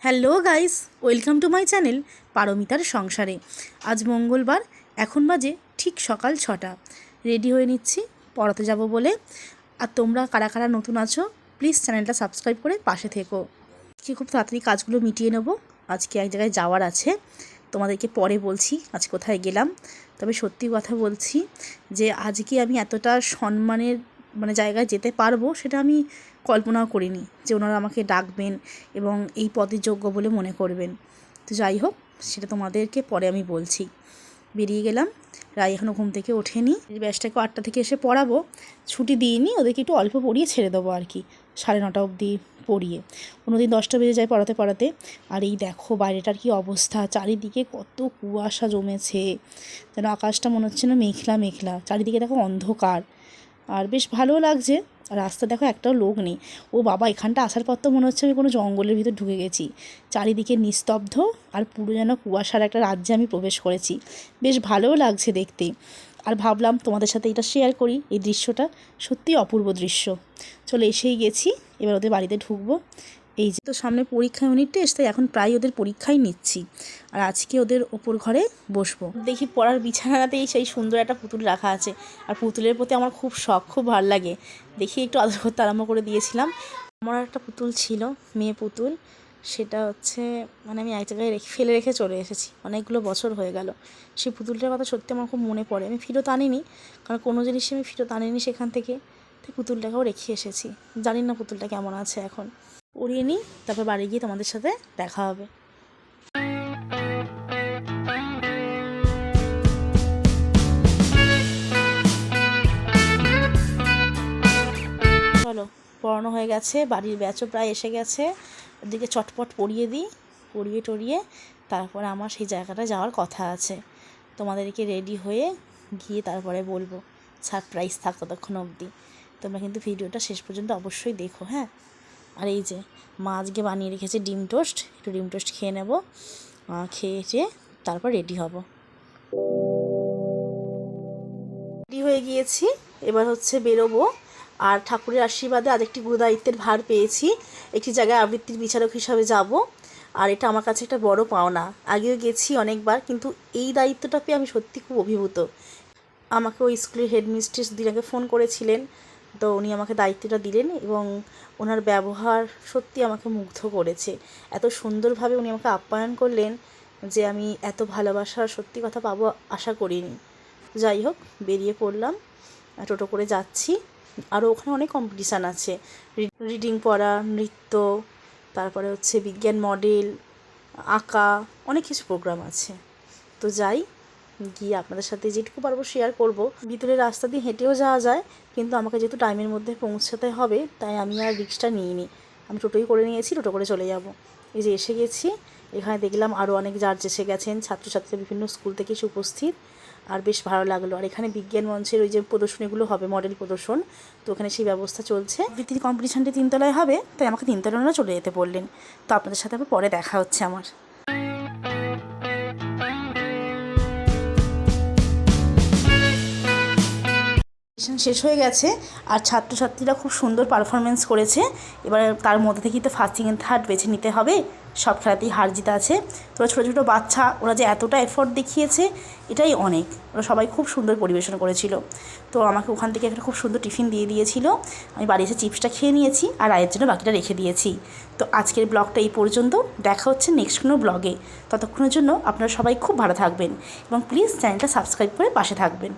Hello guys, welcome to my channel পারমিতার সংসারে। আজ মঙ্গলবার, এখন বাজে ঠিক সকাল 6টা। রেডি হয়ে নিচ্ছি পড়াতে যাব বলে। আর তোমরা কারা কারা নতুন আছো প্লিজ চ্যানেলটা সাবস্ক্রাইব করে পাশে থেকো। আজকে খুব তাড়াতাড়ি কাজগুলো মিটিয়ে নেব। আজকে এক জায়গায় যাওয়ার আছে, তোমাদেরকে পরে বলছি আজ কোথায় গেলাম। তবে সত্যি কথা বলছি যে আজকে আমি এতটা সম্মানের জায়গায় যেতে পারবো সেটা আমি কল্পনাও করিনি যে ওনারা আমাকে ডাকবেন এবং এই পদের যোগ্য বলে মনে করবেন। তো যাই হোক, সেটা তোমাদেরকে পরে আমি বলছি। বেরিয়ে গেলাম। রায় এখনও ঘুম থেকে ওঠেনি। ব্যাসটাকে 8টা থেকে এসে পড়াবো, ছুটি দিইনি, ওদেরকে একটু অল্প পড়িয়ে ছেড়ে দেবো আর কি, 9:30 অবধি পড়িয়ে। কোনোদিন 10টা বেজে যায় পড়াতে পড়াতে। আর এই দেখো বাইরেটার কি অবস্থা, চারিদিকে কত কুয়াশা জমেছে, যেন আকাশটা মনে হচ্ছে না মেঘলা মেঘলা, চারিদিকে দেখো অন্ধকার। আর বেশ ভালোও লাগছে। রাস্তা দেখো একটাও লোক নেই। ও বাবা, এখানটা আসার পর তো মনে হচ্ছে আমি কোনো জঙ্গলের ভিতর ঢুকে গেছি। চারিদিকে নিস্তব্ধ আর পুরো যেন কুয়াশার একটা রাজ্যে আমি প্রবেশ করেছি। বেশ ভালোও লাগছে দেখতে। আর ভাবলাম তোমাদের সাথে এটা শেয়ার করি। এই দৃশ্যটা সত্যিই অপূর্ব দৃশ্য। চলে এসেই গেছি, এবার ওদের বাড়িতে ঢুকবো। এই যে তো সামনে পরীক্ষা ইউনিট টেস্ট, তাই এখন প্রায় ওদের পরীক্ষাই নিচ্ছি। আর আজকে ওদের ওপর ঘরে বসবো। দেখি পড়ার বিছানাতেই সেই সুন্দর একটা পুতুল রাখা আছে। আর পুতুলের প্রতি আমার খুব শখ, খুব ভালো লাগে। দেখি একটু আদর করতে আরম্ভ করে দিয়েছিলাম। আমার একটা পুতুল ছিল, মেয়ে পুতুল। সেটা হচ্ছে আমি এক জায়গায় ফেলে রেখে চলে এসেছি, অনেকগুলো বছর হয়ে গেল। সেই পুতুলটার কথা সত্যি আমার খুব মনে পড়ে। আমি ফেরত আনিনি, কারণ কোনো জিনিসই আমি ফেরত আনিনি সেখান থেকে। তাই পুতুলটাকেও রেখে এসেছি। জানি না পুতুলটা কেমন আছে এখন। পরিয়ে নিই, তারপর বাড়ি গিয়ে তোমাদের সাথে দেখা হবে। চলো, পড়ানো হয়ে গেছে, বাড়ির ব্যাচও প্রায় এসে গেছে। ওদিকে চটপট পরিয়ে দিই, পরিয়ে টরিয়ে তারপরে আমার সেই জায়গাটা যাওয়ার কথা আছে। তোমাদেরকে রেডি হয়ে গিয়ে তারপরে বলবো। সারপ্রাইজ থাক ততক্ষণ অবধি। তোমরা কিন্তু ভিডিওটা শেষ পর্যন্ত অবশ্যই দেখো, হ্যাঁ। আর এই যে মা আজকে বানিয়ে রেখেছে ডিম টোস্ট, একটু ডিম টোস্ট খেয়ে নেব। খেয়ে তারপর রেডি হব। রেডি হয়ে গিয়েছি, এবার হচ্ছে বেরোবো। আর ঠাকুরের আশীর্বাদে আরেকটি গুরুদায়িত্বের ভার পেয়েছি। একটি জায়গায় আবৃত্তির বিচারক হিসাবে যাব। আর এটা আমার কাছে একটা বড় পাওনা। আগেও গেছি অনেকবার, কিন্তু এই দায়িত্বটা পেয়ে আমি সত্যি খুব অভিভূত। আমাকে ওই স্কুলের হেডমিস্ট্রেস দিন আগে ফোন করেছিলেন, তো উনি আমাকে দায়িত্বটা দিলেন এবং ওনার ব্যবহার সত্যি আমাকে মুগ্ধ করেছে। এত সুন্দরভাবে উনি আমাকে আপ্যায়ন করলেন যে আমি এত ভালোবাসা সত্যি কথা পাবো আশা করিনি। যাই হোক, বেরিয়ে পড়লাম, টোটো করে যাচ্ছি। আরও ওখানে অনেক কম্পিটিশান আছে, রিডিং পড়া, নৃত্য, তারপরে হচ্ছে বিজ্ঞান মডেল, আঁকা, অনেক কিছু প্রোগ্রাম আছে। তো যাই, গিয়ে আপনাদের সাথে যেটুকু পারবো শেয়ার করব। ভিতরের রাস্তা দিয়ে হেঁটেও যাওয়া যায়, কিন্তু আমাকে যেহেতু টাইমের মধ্যে পৌঁছাতে হবে, তাই আমি আর রিক্সটা নিইনি। আমি টোটোই করে নিয়েছি, টোটো করে চলে যাব। এই যে এসে গেছি, এখানে দেখলাম আরও অনেক জাজ এসে গেছেন, ছাত্রছাত্রী বিভিন্ন স্কুল থেকে এসে উপস্থিত। আর বেশ ভালো লাগলো। আর এখানে বিজ্ঞান মঞ্চের ওই যে প্রদর্শনীগুলো হবে, মডেল প্রদর্শন, তো ওখানে সেই ব্যবস্থা চলছে। আবৃত্তির কম্পিটিশানটি 3তলায় হবে, তাই আমাকে 3তলায় চলে যেতে বললেন। তো আপনাদের সাথে আবার পরে দেখা হচ্ছে আমার। শেষ হয়ে গেছে, আর ছাত্রছাত্রীরা খুব সুন্দর পারফরমেন্স করেছে। এবার তার মধ্যে থেকেই তো ফার্স্ট সেকেন্ড থার্ড বেছে নিতে হবে। সব খেলাতেই হার জিত আছে। তোরা ছোটো ছোটো বাচ্চা, ওরা যে এতটা এফোর্ট দেখিয়েছে এটাই অনেক। ওরা সবাই খুব সুন্দর পরিবেশন করেছিল। তো আমাকে ওখান থেকে একটা খুব সুন্দর টিফিন দিয়ে দিয়েছিল। আমি বাড়ি এসে চিপসটা খেয়ে নিয়েছি, আর রায়ের জন্য বাকিটা রেখে দিয়েছি। তো আজকের ব্লগটা এই পর্যন্ত। দেখা হচ্ছে নেক্সট কোনো ব্লগে। ততক্ষণের জন্য আপনারা সবাই খুব ভালো থাকবেন এবং প্লিজ চ্যানেলটা সাবস্ক্রাইব করে পাশে থাকবেন।